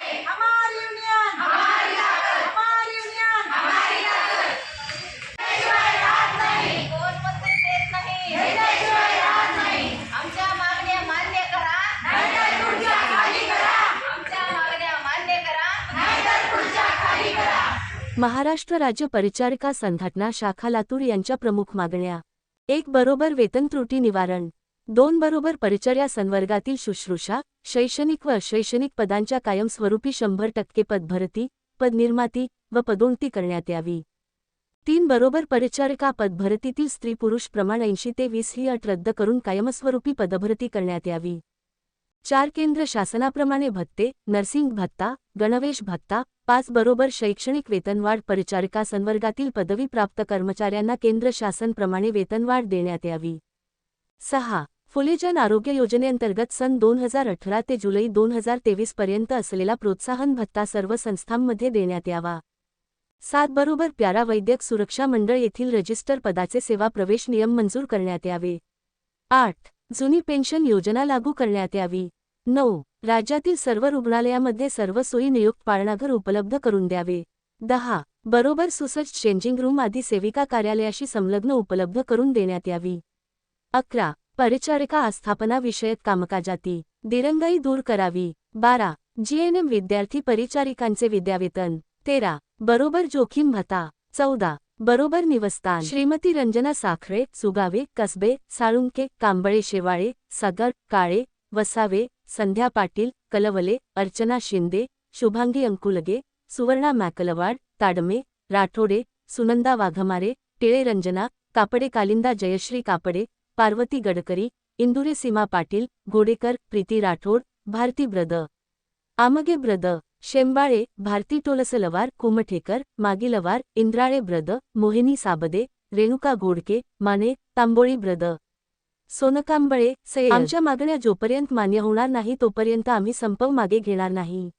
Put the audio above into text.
हमारी यूनियन हमारी ताकत, हमारी यूनियन हमारी ताकत. त्याशिवाय राहत नाही, कोण मंत्री देत नाही, त्याशिवाय राहत नाही. आमच्या मागण्या मान्य करा, नाहीतर खुर्च्या खाली करा. आमच्या मागण्या मान्य करा, नाहीतर खुर्च्या खाली करा. महाराष्ट्र राज्य परिचारिका संघटना शाखा लातूर यांच्या प्रमुख मागण्या: 1. बरोबर वेतन त्रुटी निवारण. 2. बरोबर परिचर्या संवर्गातील शुश्रूषा, शैक्षणिक व अशैक्षणिक पदांच्या कायमस्वरूपी 100% पदभरती, पदनिर्मिती व पदोन्नती करण्यात यावी. 3. बरोबर परिचारिका पदभरतीतील स्त्री पुरुष प्रमाण 80 ते 20 ही अट रद्द करून कायमस्वरूपी पदभरती करण्यात यावी. 4. केंद्र शासनाप्रमाणे भत्ते, नर्सिंग भत्ता, गणवेश भत्ता. 5. बरोबर शैक्षणिक वेतनवाढ. परिचारिका संवर्गातील पदवी प्राप्त कर्मचाऱ्यांना केंद्र शासनप्रमाणे वेतनवाढ देण्यात यावी. 6. फुले जन आरोग्य योजनेअंतर्गत सन 2018 ते जुलै 2023 पर्यंत असलेला प्रोत्साहन भत्ता सर्व संस्थांमध्ये देण्यात यावा. 7. बरोबर प्यारा वैद्यक सुरक्षा मंडळ येथील रजिस्टर पदाचे सेवा प्रवेश नियम मंजूर करण्यात यावे. 8. जुनी पेन्शन योजना लागू करण्यात यावी. 9. राज्यातील सर्व रुग्णालयामध्ये सर्व सोयी नियुक्त पाळणाघर उपलब्ध करून द्यावे. 10. बरोबर सुसज्ज चेंजिंग रूम आदी सेविका कार्यालयाशी संलग्न उपलब्ध करून देण्यात यावी. 11. परिचारिका आस्थापना विषयक कामकाजाती दिरंगाई दूर करावी. 12. जीएनएम विद्यार्थी परिचारिकांचे विद्यावेतन. 13. बरोबर जोखीम भत्ता. 14. बरोबर निवस्थान. श्रीमती रंजना साखरे, सुगावे, कसबे, साळुंके, कांबळे, शेवाळे, सागर, काळे, वसावे, संध्या पाटील, कलवले, अर्चना शिंदे, शुभांगी अंकुलगे, सुवर्णा मॅकलवाड, ताडमे, राठोडे, सुनंदा वाघमारे, टिळे रंजना, कापडे कालिंदा जयश्री कापडे, पार्वती गडकरी, इंदुरे सीमा पाटील, घोडेकर, प्रीती राठोड, भारती ब्रद, आमगे ब्रद, शेंबाळे, भारती टोलसलवार, कुमठेकर, मागिलवार, इंद्राळे ब्रद, मोहिनी साबदे, रेणुका घोडके, माने, तांबोळी ब्रद, सोनकांबळे, सय्यद. आमच्या मागण्या जोपर्यंत मान्य होणार नाही तोपर्यंत आम्ही संप मागे घेणार नाही.